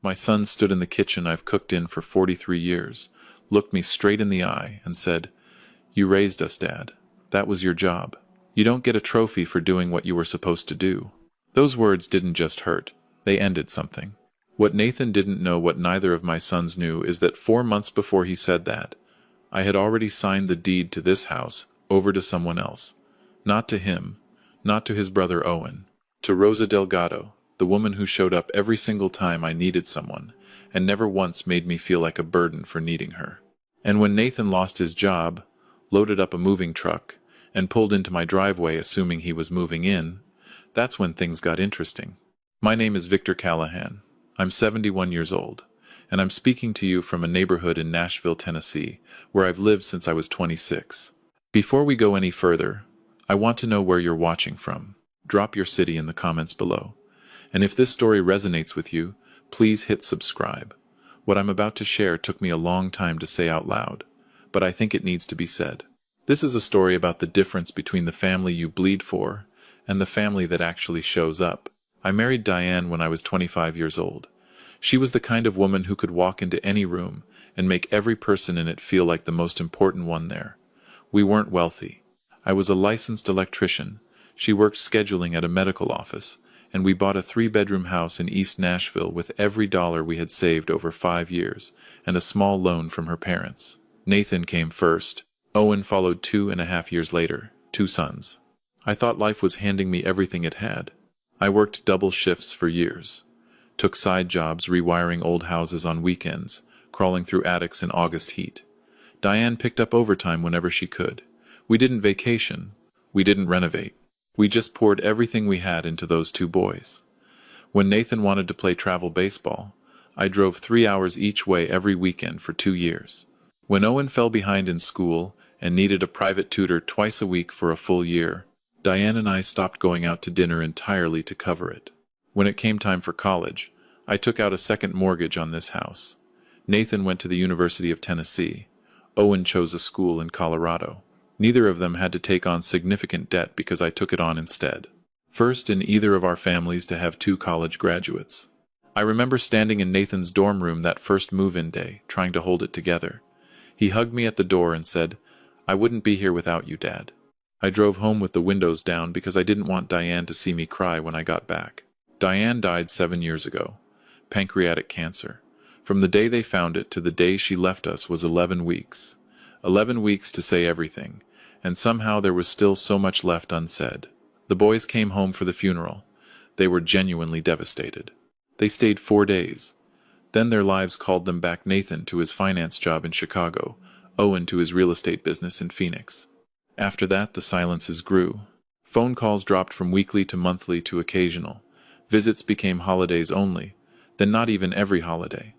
My son stood in the kitchen I've cooked in for 43 years, looked me straight in the eye, and said, "You raised us, Dad. That was your job. You don't get a trophy for doing what you were supposed to do." Those words didn't just hurt, they ended something. What Nathan didn't know, what neither of my sons knew, is that 4 months before he said that, I had already signed the deed to this house over to someone else. Not to him, not to his brother Owen, to Rosa Delgado, the woman who showed up every single time I needed someone, and never once made me feel like a burden for needing her. And when Nathan lost his job, loaded up a moving truck, and pulled into my driveway assuming he was moving in, that's when things got interesting. My name is Victor Callahan. I'm 71 years old, and I'm speaking to you from a neighborhood in Nashville, Tennessee, where I've lived since I was 26. Before we go any further, I want to know where you're watching from. Drop your city in the comments below. And if this story resonates with you, please hit subscribe. What I'm about to share took me a long time to say out loud, but I think it needs to be said. This is a story about the difference between the family you bleed for and the family that actually shows up. I married Diane when I was 25 years old. She was the kind of woman who could walk into any room and make every person in it feel like the most important one there. We weren't wealthy. I was a licensed electrician. She worked scheduling at a medical office, and we bought a 3-bedroom house in East Nashville with every dollar we had saved over 5 years, and a small loan from her parents. Nathan came first. Owen followed 2.5 years later, 2 sons. I thought life was handing me everything it had. I worked double shifts for years. Took side jobs rewiring old houses on weekends, crawling through attics in August heat. Diane picked up overtime whenever she could. We didn't vacation. We didn't renovate. We just poured everything we had into those 2 boys. When Nathan wanted to play travel baseball, I drove 3 hours each way every weekend for 2 years. When Owen fell behind in school and needed a private tutor twice a week for a full year, Diane and I stopped going out to dinner entirely to cover it. When it came time for college, I took out a second mortgage on this house. Nathan went to the University of Tennessee. Owen chose a school in Colorado. Neither of them had to take on significant debt because I took it on instead. First in either of our families to have 2 college graduates. I remember standing in Nathan's dorm room that first move-in day, trying to hold it together. He hugged me at the door and said, "I wouldn't be here without you, Dad." I drove home with the windows down because I didn't want Diane to see me cry when I got back. Diane died 7 years ago. Pancreatic cancer. From the day they found it to the day she left us was 11 weeks. 11 weeks to say everything, and somehow there was still so much left unsaid. The boys came home for the funeral. They were genuinely devastated. They stayed 4 days. Then their lives called them back, Nathan to his finance job in Chicago, Owen to his real estate business in Phoenix. After that, the silences grew. Phone calls dropped from weekly to monthly to occasional. Visits became holidays only, then not even every holiday.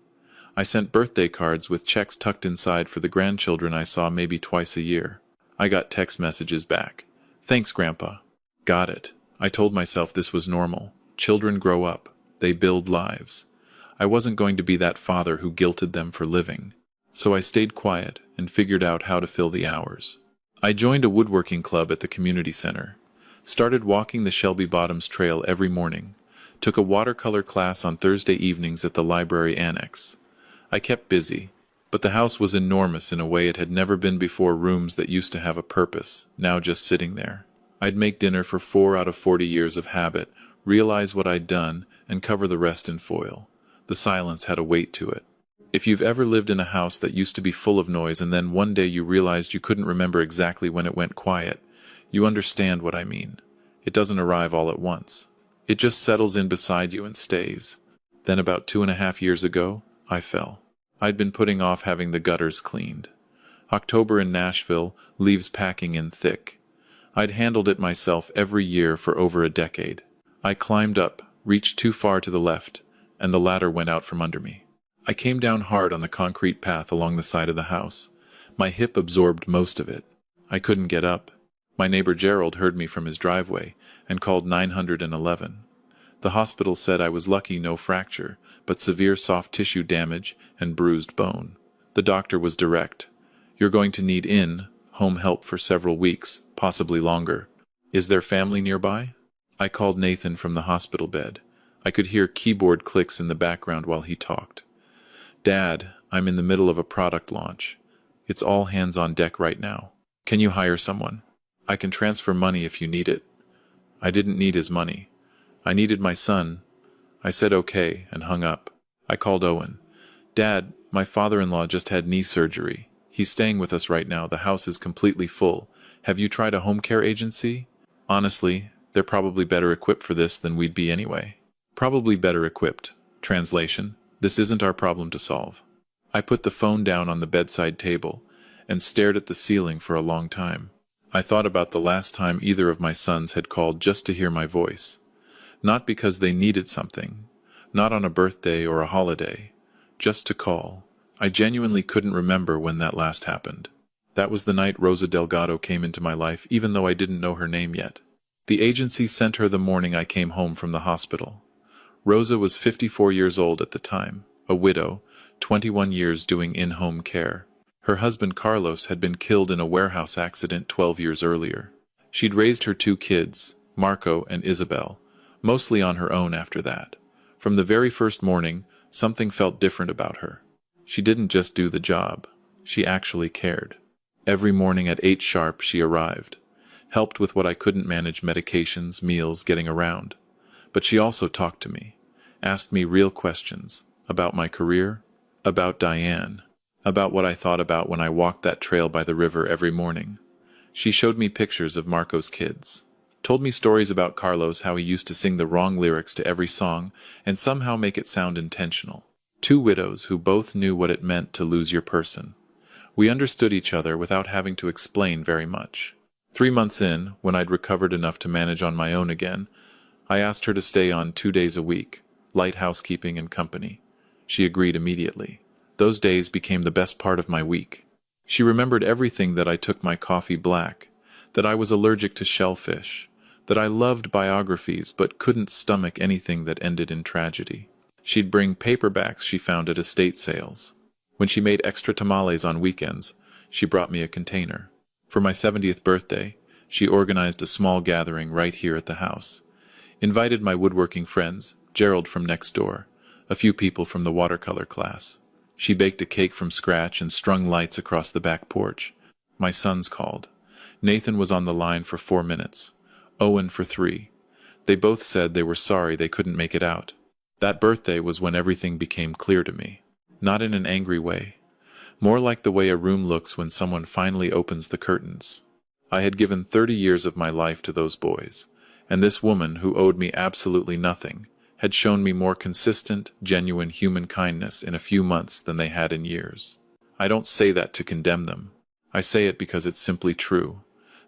I sent birthday cards with checks tucked inside for the grandchildren I saw maybe twice a year. I got text messages back. "Thanks, Grandpa." Got it. I told myself this was normal. Children grow up. They build lives. I wasn't going to be that father who guilted them for living. So I stayed quiet and figured out how to fill the hours. I joined a woodworking club at the community center. Started walking the Shelby Bottoms Trail every morning. Took a watercolor class on Thursday evenings at the library annex. I kept busy, but the house was enormous in a way it had never been before. Rooms that used to have a purpose, now just sitting there. I'd make dinner for 4 out of 40 years of habit, realize what I'd done, and cover the rest in foil. The silence had a weight to it. If you've ever lived in a house that used to be full of noise and then one day you realized you couldn't remember exactly when it went quiet, you understand what I mean. It doesn't arrive all at once. It just settles in beside you and stays. Then about 2.5 years ago, I fell. I'd been putting off having the gutters cleaned. October in Nashville, leaves packing in thick. I'd handled it myself every year for over a decade. I climbed up, reached too far to the left, and the ladder went out from under me. I came down hard on the concrete path along the side of the house. My hip absorbed most of it. I couldn't get up. My neighbor Gerald heard me from his driveway and called 911. The hospital said I was lucky, no fracture, but severe soft tissue damage and bruised bone. The doctor was direct. "You're going to need in-home help for several weeks, possibly longer. Is there family nearby?" I called Nathan from the hospital bed. I could hear keyboard clicks in the background while he talked. Dad, I'm in the middle of a product launch. It's all hands on deck right now. Can you hire someone? I can transfer money if you need it. I didn't need his money. I needed my son. I said okay and hung up. I called Owen. Dad, my father-in-law just had knee surgery. He's staying with us right now. The house is completely full. Have you tried a home care agency? Honestly, they're probably better equipped for this than we'd be anyway. Probably better equipped. Translation: this isn't our problem to solve. I put the phone down on the bedside table and stared at the ceiling for a long time. I thought about the last time either of my sons had called just to hear my voice. Not because they needed something, not on a birthday or a holiday, just to call. I genuinely couldn't remember when that last happened. That was the night Rosa Delgado came into my life, even though I didn't know her name yet. The agency sent her the morning I came home from the hospital. Rosa was 54 years old at the time, a widow, 21 years doing in-home care. Her husband Carlos had been killed in a warehouse accident 12 years earlier. She'd raised her 2 kids, Marco and Isabel, mostly on her own after that. From the very first morning, something felt different about her. She didn't just do the job. She actually cared. Every morning at 8 sharp she arrived, helped with what I couldn't manage: medications, meals, getting around. But she also talked to me, asked me real questions about my career, about Diane, about what I thought about when I walked that trail by the river every morning. She showed me pictures of Marco's kids, told me stories about Carlos, how he used to sing the wrong lyrics to every song and somehow make it sound intentional. 2 widows who both knew what it meant to lose your person. We understood each other without having to explain very much. 3 months in, when I'd recovered enough to manage on my own again, I asked her to stay on 2 days a week, light housekeeping and company. She agreed immediately. Those days became the best part of my week. She remembered everything: that I took my coffee black, that I was allergic to shellfish, that I loved biographies but couldn't stomach anything that ended in tragedy. She'd bring paperbacks she found at estate sales. When she made extra tamales on weekends, she brought me a container. For my 70th birthday, she organized a small gathering right here at the house. Invited my woodworking friends, Gerald from next door, a few people from the watercolor class. She baked a cake from scratch and strung lights across the back porch. My sons called. Nathan was on the line for 4 minutes. Owen for 3. They both said they were sorry they couldn't make it out. That birthday was when everything became clear to me. Not in an angry way. More like the way a room looks when someone finally opens the curtains. I had given 30 years of my life to those boys, and this woman, who owed me absolutely nothing, had shown me more consistent, genuine human kindness in a few months than they had in years. I don't say that to condemn them. I say it because it's simply true.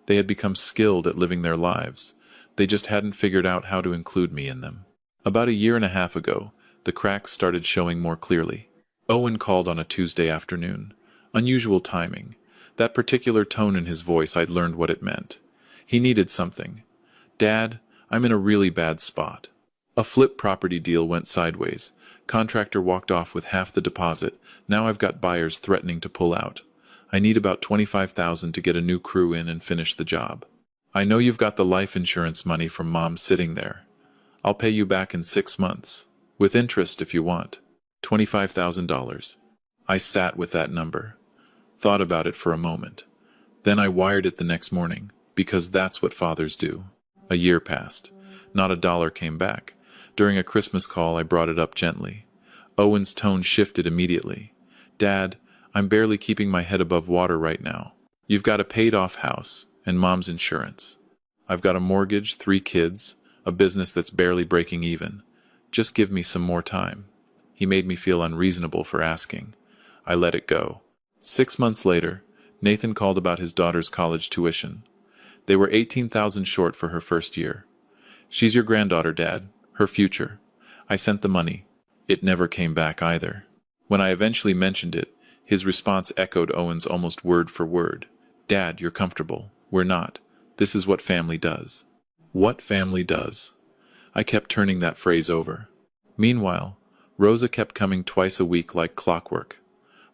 They had become skilled at living their lives. They just hadn't figured out how to include me in them. About a year and a half ago, the cracks started showing more clearly. Owen called on a Tuesday afternoon. Unusual timing. That particular tone in his voice, I'd learned what it meant. He needed something. Dad, I'm in a really bad spot. A flip property deal went sideways. Contractor walked off with half the deposit. Now I've got buyers threatening to pull out. I need about $25,000 to get a new crew in and finish the job. I know you've got the life insurance money from Mom sitting there. I'll pay you back in 6 months. With interest if you want. $25,000. I sat with that number. Thought about it for a moment. Then I wired it the next morning, because that's what fathers do. A year passed. Not a dollar came back. During a Christmas call, I brought it up gently. Owen's tone shifted immediately. Dad, I'm barely keeping my head above water right now. You've got a paid-off house, and Mom's insurance. I've got a mortgage, 3 kids, a business that's barely breaking even. Just give me some more time. He made me feel unreasonable for asking. I let it go. 6 months later, Nathan called about his daughter's college tuition. They were $18,000 short for her first year. She's your granddaughter, Dad. Her future. I sent the money. It never came back either. When I eventually mentioned it, his response echoed Owen's almost word for word. Dad, you're comfortable. We're not. This is what family does. What family does. I kept turning that phrase over. Meanwhile, Rosa kept coming twice a week like clockwork.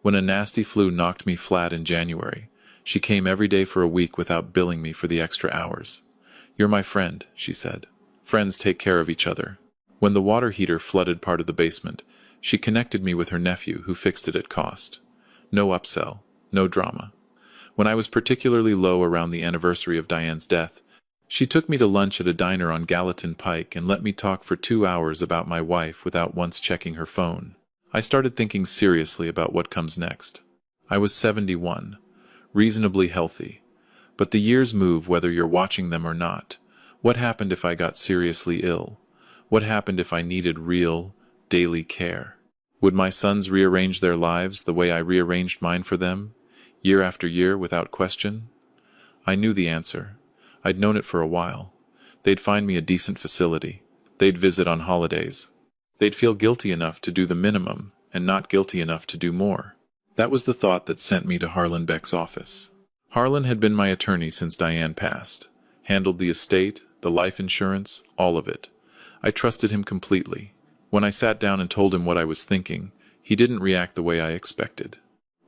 When a nasty flu knocked me flat in January, she came every day for a week without billing me for the extra hours. You're my friend, she said. Friends take care of each other. When the water heater flooded part of the basement, she connected me with her nephew who fixed it at cost. No upsell, no drama. When I was particularly low around the anniversary of Diane's death, she took me to lunch at a diner on Gallatin Pike and let me talk for 2 hours about my wife without once checking her phone. I started thinking seriously about what comes next. I was 71, reasonably healthy. But the years move whether you're watching them or not. What happened if I got seriously ill? What happened if I needed real, daily care? Would my sons rearrange their lives the way I rearranged mine for them, year after year without question? I knew the answer. I'd known it for a while. They'd find me a decent facility. They'd visit on holidays. They'd feel guilty enough to do the minimum and not guilty enough to do more. That was the thought that sent me to Harlan Beck's office. Harlan had been my attorney since Diane passed, handled the estate, the life insurance, all of it. I trusted him completely. When I sat down and told him what I was thinking, he didn't react the way I expected.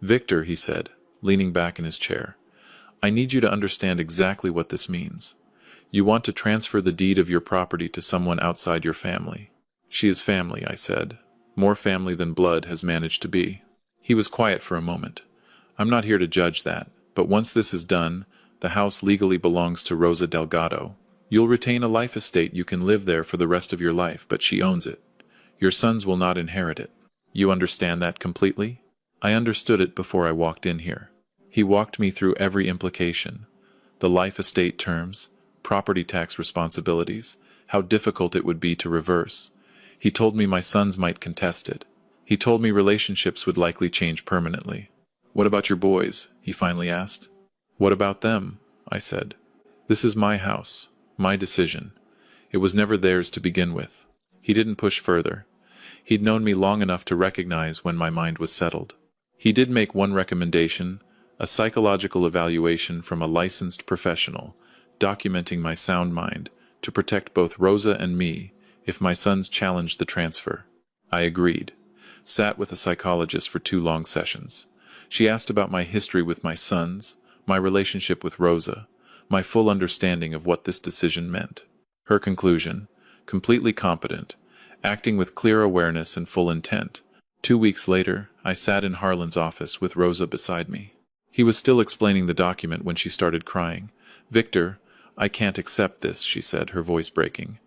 "Victor," he said, leaning back in his chair, "I need you to understand exactly what this means. You want to transfer the deed of your property to someone outside your family." "She is family," I said. "More family than blood has managed to be." He was quiet for a moment. "I'm not here to judge that, but once this is done, the house legally belongs to Rosa Delgado. You'll retain a life estate. You can live there for the rest of your life, but she owns it. Your sons will not inherit it. You understand that completely?" I understood it before I walked in here. He walked me through every implication. The life estate terms, property tax responsibilities, how difficult it would be to reverse. He told me my sons might contest it. He told me relationships would likely change permanently. "What about your boys?" he finally asked. "What about them?" I said. "This is my house, my decision. It was never theirs to begin with." He didn't push further. He'd known me long enough to recognize when my mind was settled. He did make one recommendation, a psychological evaluation from a licensed professional, documenting my sound mind, to protect both Rosa and me if my sons challenged the transfer. I agreed. Sat with a psychologist for 2 long sessions. She asked about my history with my sons, my relationship with Rosa, my full understanding of what this decision meant. Her conclusion: completely competent, acting with clear awareness and full intent. 2 weeks later, I sat in Harlan's office with Rosa beside me. He was still explaining the document when she started crying. "Victor, I can't accept this," she said, her voice breaking.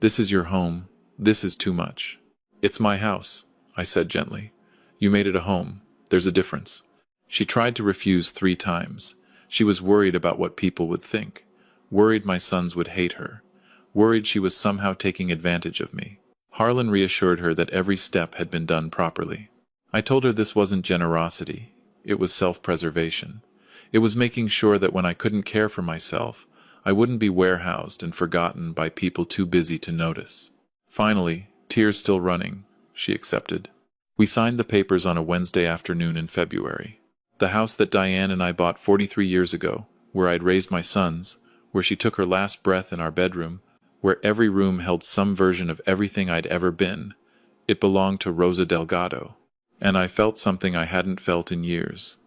"This is your home. This is too much." "It's my house," I said gently. "You made it a home. There's a difference." She tried to refuse 3 times. She was worried about what people would think. Worried my sons would hate her. Worried she was somehow taking advantage of me. Harlan reassured her that every step had been done properly. I told her this wasn't generosity. It was self-preservation. It was making sure that when I couldn't care for myself, I wouldn't be warehoused and forgotten by people too busy to notice. Finally, tears still running, she accepted. We signed the papers on a Wednesday afternoon in February. The house that Diane and I bought 43 years ago, where I'd raised my sons, where she took her last breath in our bedroom, where every room held some version of everything I'd ever been, it belonged to Rosa Delgado. And I felt something I hadn't felt in years.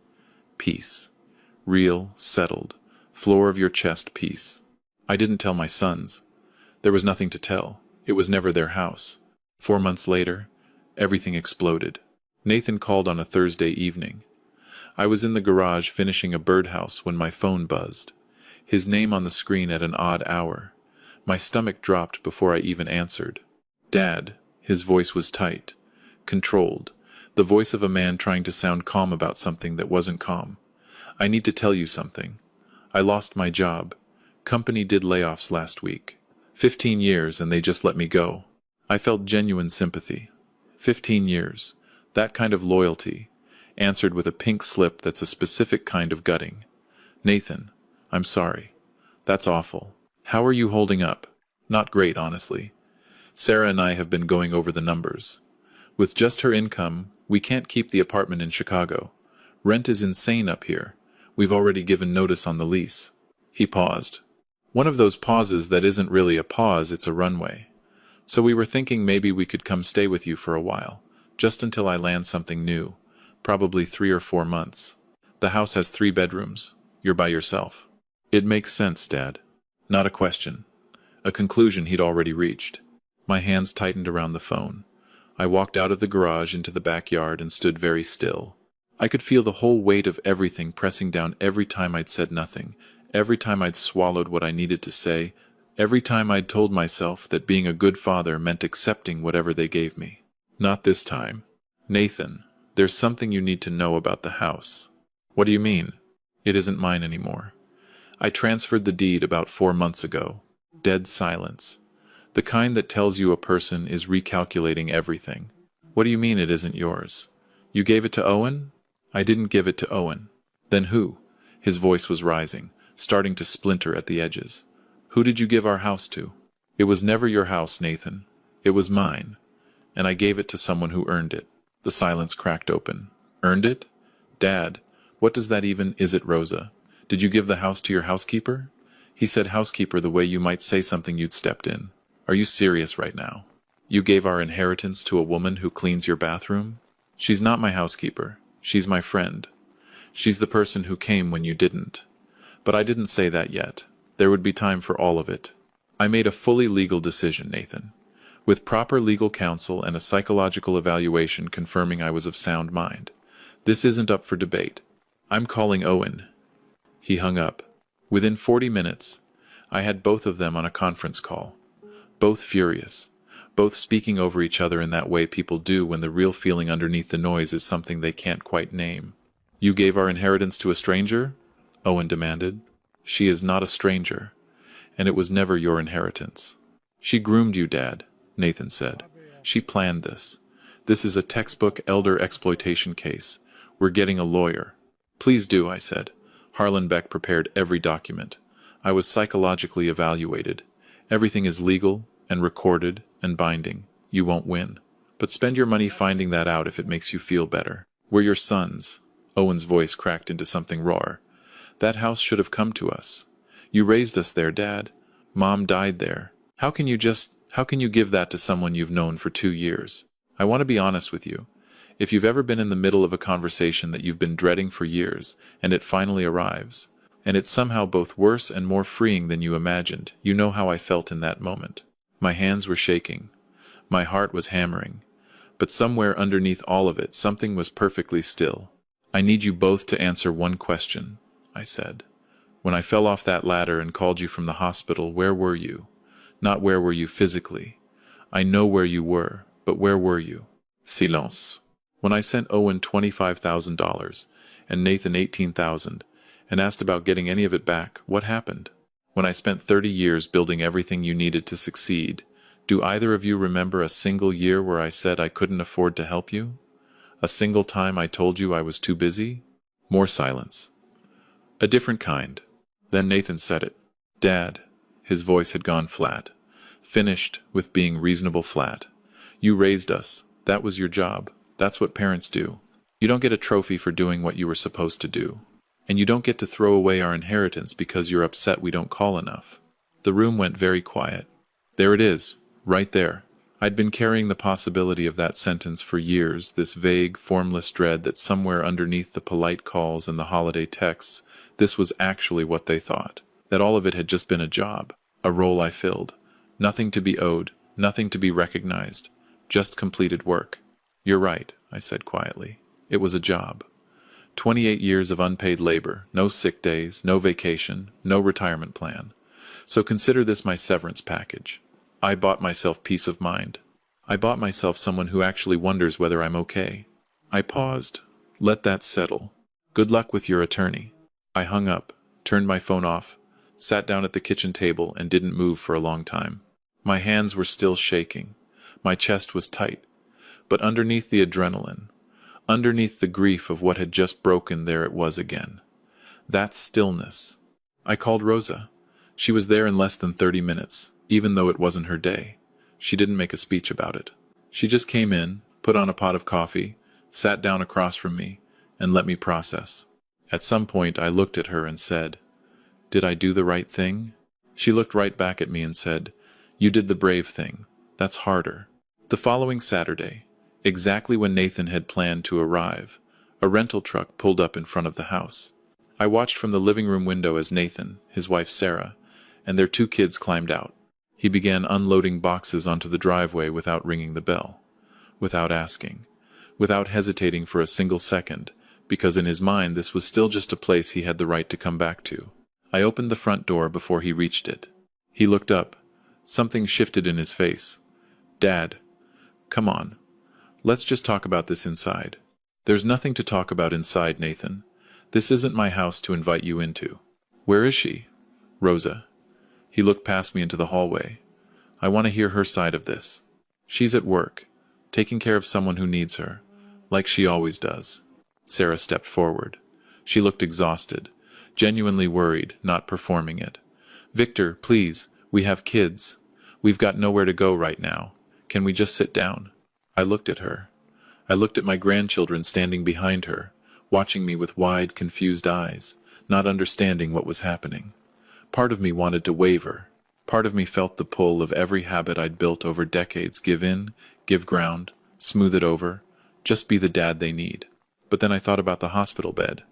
Peace. Real, settled, floor of your chest peace. I didn't tell my sons. There was nothing to tell. It was never their house. 4 months later, everything exploded. Nathan called on a Thursday evening. I was in the garage finishing a birdhouse when my phone buzzed. His name on the screen at an odd hour. My stomach dropped before I even answered. "Dad." His voice was tight, controlled, the voice of a man trying to sound calm about something that wasn't calm. "I need to tell you something. I lost my job. Company did layoffs last week. 15 years and they just let me go." I felt genuine sympathy. 15 years. That kind of loyalty. Answered with a pink slip that's a specific kind of gutting. "Nathan, I'm sorry. That's awful. How are you holding up?" "Not great, honestly. Sarah and I have been going over the numbers. With just her income, we can't keep the apartment in Chicago. Rent is insane up here. We've already given notice on the lease." He paused. One of those pauses that isn't really a pause, it's a runway. "So we were thinking maybe we could come stay with you for a while, just until I land something new, probably 3 or 4 months. The house has 3 bedrooms. You're by yourself." "It makes sense, Dad." Not a question. A conclusion he'd already reached. My hands tightened around the phone. I walked out of the garage into the backyard and stood very still. I could feel the whole weight of everything pressing down every time I'd said nothing, every time I'd swallowed what I needed to say, every time I'd told myself that being a good father meant accepting whatever they gave me. Not this time. Nathan, there's something you need to know about the house. What do you mean? It isn't mine anymore. I transferred the deed about 4 months ago. Dead silence. The kind that tells you a person is recalculating everything. What do you mean it isn't yours? You gave it to Owen? I didn't give it to Owen. Then who? His voice was rising, starting to splinter at the edges. Who did you give our house to? It was never your house, Nathan. It was mine. And I gave it to someone who earned it. The silence cracked open. Earned it? Dad, what does that even... Is it Rosa? Did you give the house to your housekeeper? He said housekeeper the way you might say something you'd stepped in. Are you serious right now? You gave our inheritance to a woman who cleans your bathroom? She's not my housekeeper. She's my friend. She's the person who came when you didn't. But I didn't say that yet. There would be time for all of it. I made a fully legal decision, Nathan. With proper legal counsel and a psychological evaluation confirming I was of sound mind. This isn't up for debate. I'm calling Owen. He hung up. Within 40 minutes, I had both of them on a conference call. Both furious. Both speaking over each other in that way people do when the real feeling underneath the noise is something they can't quite name. You gave our inheritance to a stranger? Owen demanded. She is not a stranger, and it was never your inheritance. She groomed you, Dad, Nathan said. She planned this. This is a textbook elder exploitation case. We're getting a lawyer. Please do, I said. Harlan Beck prepared every document. I was psychologically evaluated. Everything is legal and recorded and binding. You won't win. But spend your money finding that out if it makes you feel better. We're your sons. Owen's voice cracked into something raw. That house should have come to us. You raised us there, Dad. Mom died there. How can you give that to someone you've known for 2 years? I want to be honest with you. If you've ever been in the middle of a conversation that you've been dreading for years, and it finally arrives, and it's somehow both worse and more freeing than you imagined, you know how I felt in that moment. My hands were shaking. My heart was hammering. But somewhere underneath all of it, something was perfectly still. I need you both to answer one question, I said. When I fell off that ladder and called you from the hospital, where were you? Not where were you physically. I know where you were, but where were you? Silence. When I sent Owen $25,000 and Nathan $18,000 and asked about getting any of it back, what happened? When I spent 30 years building everything you needed to succeed, do either of you remember a single year where I said I couldn't afford to help you? A single time I told you I was too busy? More silence. A different kind. Then Nathan said it. Dad. His voice had gone flat. Finished with being reasonable flat. You raised us. That was your job. That's what parents do. You don't get a trophy for doing what you were supposed to do. And you don't get to throw away our inheritance because you're upset we don't call enough. The room went very quiet. There it is, right there. I'd been carrying the possibility of that sentence for years, this vague, formless dread that somewhere underneath the polite calls and the holiday texts, this was actually what they thought. That all of it had just been a job, a role I filled. Nothing to be owed, nothing to be recognized, just completed work. You're right, I said quietly. It was a job. 28 years of unpaid labor, no sick days, no vacation, no retirement plan. So consider this my severance package. I bought myself peace of mind. I bought myself someone who actually wonders whether I'm okay. I paused. Let that settle. Good luck with your attorney. I hung up, turned my phone off, sat down at the kitchen table and didn't move for a long time. My hands were still shaking. My chest was tight. But underneath the adrenaline, underneath the grief of what had just broken, there it was again. That stillness. I called Rosa. She was there in less than 30 minutes, even though it wasn't her day. She didn't make a speech about it. She just came in, put on a pot of coffee, sat down across from me, and let me process. At some point I looked at her and said, "Did I do the right thing?" She looked right back at me and said, "You did the brave thing. That's harder." The following Saturday, exactly when Nathan had planned to arrive, a rental truck pulled up in front of the house. I watched from the living room window as Nathan, his wife Sarah, and their 2 kids climbed out. He began unloading boxes onto the driveway without ringing the bell, without asking, without hesitating for a single second, because in his mind this was still just a place he had the right to come back to. I opened the front door before he reached it. He looked up. Something shifted in his face. "Dad, come on. Let's just talk about this inside." "There's nothing to talk about inside, Nathan. This isn't my house to invite you into." "Where is she?" "Rosa." He looked past me into the hallway. "I want to hear her side of this." "She's at work, taking care of someone who needs her, like she always does." Sarah stepped forward. She looked exhausted, genuinely worried, not performing it. "Victor, please, we have kids. We've got nowhere to go right now. Can we just sit down?" I looked at her. I looked at my grandchildren standing behind her, watching me with wide, confused eyes, not understanding what was happening. Part of me wanted to waver. Part of me felt the pull of every habit I'd built over decades: give in, give ground, smooth it over, just be the dad they need. But then I thought about the hospital bed.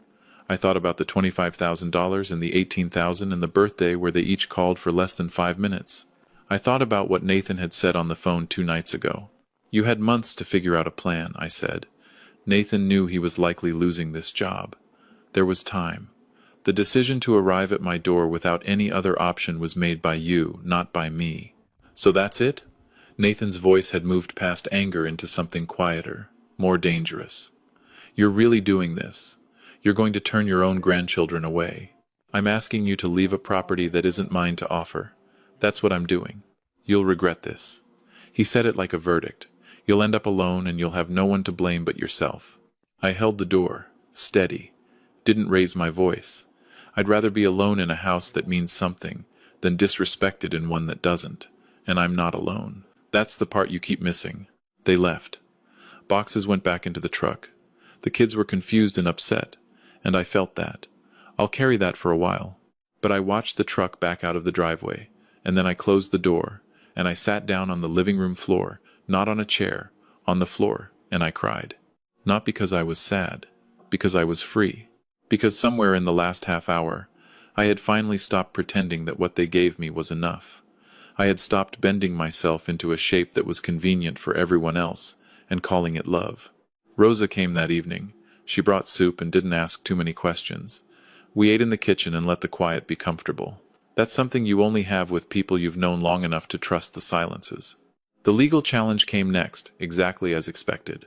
I thought about the $25,000 and the $18,000 and the birthday where they each called for less than 5 minutes. I thought about what Nathan had said on the phone 2 nights ago. "You had months to figure out a plan," I said. Nathan knew he was likely losing this job. There was time. The decision to arrive at my door without any other option was made by you, not by me. "So that's it?" Nathan's voice had moved past anger into something quieter, more dangerous. "You're really doing this? You're going to turn your own grandchildren away? I'm asking you to leave a property that isn't mine to offer. That's what I'm doing. You'll regret this." He said it like a verdict. "You'll end up alone and you'll have no one to blame but yourself." I held the door, steady, didn't raise my voice. I'd rather be alone in a house that means something than disrespected in one that doesn't. And I'm not alone. That's the part you keep missing. They left. Boxes went back into the truck. The kids were confused and upset, and I felt that. I'll carry that for a while. But I watched the truck back out of the driveway, and then I closed the door, and I sat down on the living room floor, not on a chair, on the floor, and I cried. Not because I was sad, because I was free. Because somewhere in the last half hour, I had finally stopped pretending that what they gave me was enough. I had stopped bending myself into a shape that was convenient for everyone else, and calling it love. Rosa came that evening. She brought soup and didn't ask too many questions. We ate in the kitchen and let the quiet be comfortable. That's something you only have with people you've known long enough to trust the silences. The legal challenge came next, exactly as expected.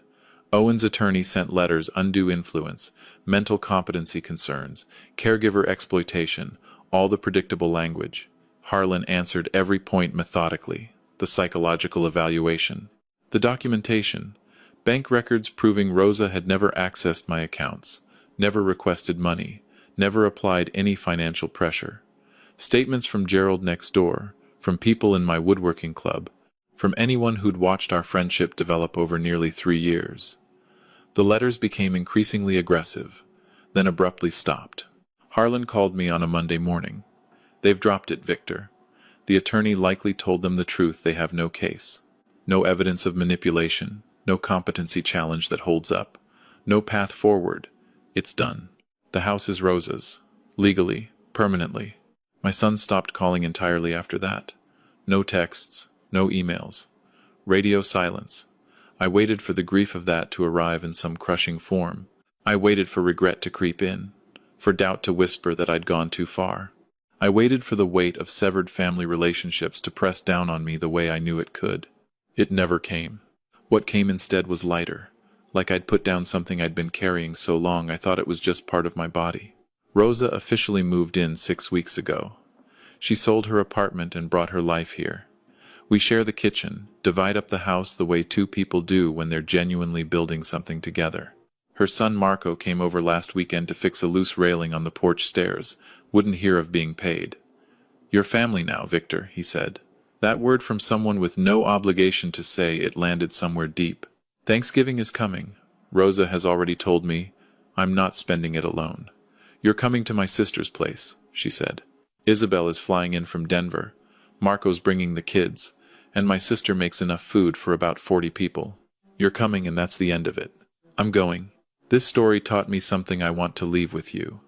Owen's attorney sent letters: undue influence, mental competency concerns, caregiver exploitation, all the predictable language. Harlan answered every point methodically. The psychological evaluation. The documentation. Bank records proving Rosa had never accessed my accounts, never requested money, never applied any financial pressure. Statements from Gerald next door, from people in my woodworking club, from anyone who'd watched our friendship develop over nearly 3 years. The letters became increasingly aggressive, then abruptly stopped. Harlan called me on a Monday morning. "They've dropped it, Victor. The attorney likely told them the truth. They have no case. No evidence of manipulation. No competency challenge that holds up. No path forward. It's done. The house is Rosa's. Legally, permanently." My son stopped calling entirely after that. No texts, no emails. Radio silence. I waited for the grief of that to arrive in some crushing form. I waited for regret to creep in, for doubt to whisper that I'd gone too far. I waited for the weight of severed family relationships to press down on me the way I knew it could. It never came. What came instead was lighter, like I'd put down something I'd been carrying so long I thought it was just part of my body. Rosa officially moved in 6 weeks ago. She sold her apartment and brought her life here. We share the kitchen, divide up the house the way 2 people do when they're genuinely building something together. Her son Marco came over last weekend to fix a loose railing on the porch stairs, wouldn't hear of being paid. "You're family now, Victor," he said. That word from someone with no obligation to say it landed somewhere deep. "Thanksgiving is coming. Rosa has already told me I'm not spending it alone. You're coming to my sister's place," she said. "Isabel is flying in from Denver. Marco's bringing the kids, and my sister makes enough food for about 40 people. You're coming and that's the end of it. I'm going. This story taught me something I want to leave with you.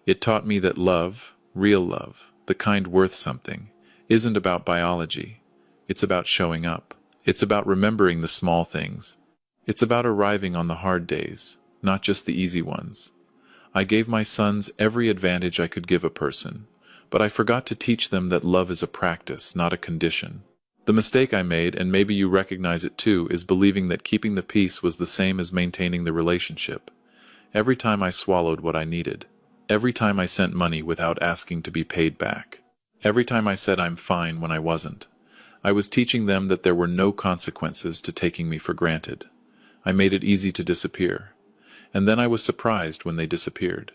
It taught me that love, real love, the kind worth something, isn't about biology. It's about showing up. It's about remembering the small things. It's about arriving on the hard days, not just the easy ones. I gave my sons every advantage I could give a person, but I forgot to teach them that love is a practice, not a condition. The mistake I made, and maybe you recognize it too, is believing that keeping the peace was the same as maintaining the relationship. Every time I swallowed what I needed. Every time I sent money without asking to be paid back. Every time I said I'm fine when I wasn't. I was teaching them that there were no consequences to taking me for granted. I made it easy to disappear. And then I was surprised when they disappeared.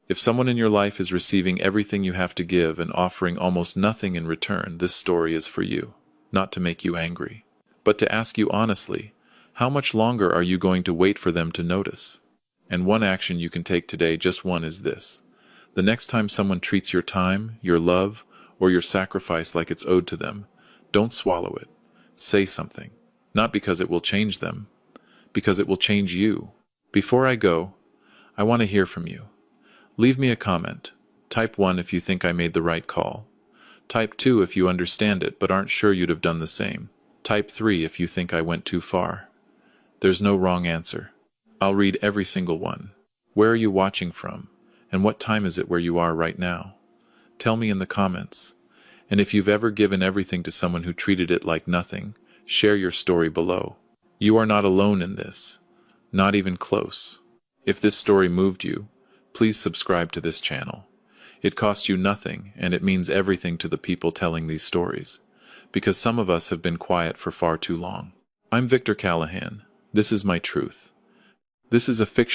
If someone in your life is receiving everything you have to give and offering almost nothing in return, this story is for you. Not to make you angry, but to ask you honestly, how much longer are you going to wait for them to notice? And one action you can take today, just one, is this. The next time someone treats your time, your love, or your sacrifice like it's owed to them, don't swallow it. Say something. Not because it will change them, because it will change you. Before I go, I want to hear from you. Leave me a comment. Type 1 if you think I made the right call. Type 2 if you understand it but aren't sure you'd have done the same. Type 3 if you think I went too far. There's no wrong answer. I'll read every single one. Where are you watching from? And what time is it where you are right now? Tell me in the comments. And if you've ever given everything to someone who treated it like nothing, share your story below. You are not alone in this. Not even close. If this story moved you, please subscribe to this channel. It costs you nothing, and it means everything to the people telling these stories, because some of us have been quiet for far too long. I'm Victor Callahan. This is my truth. This is a fiction.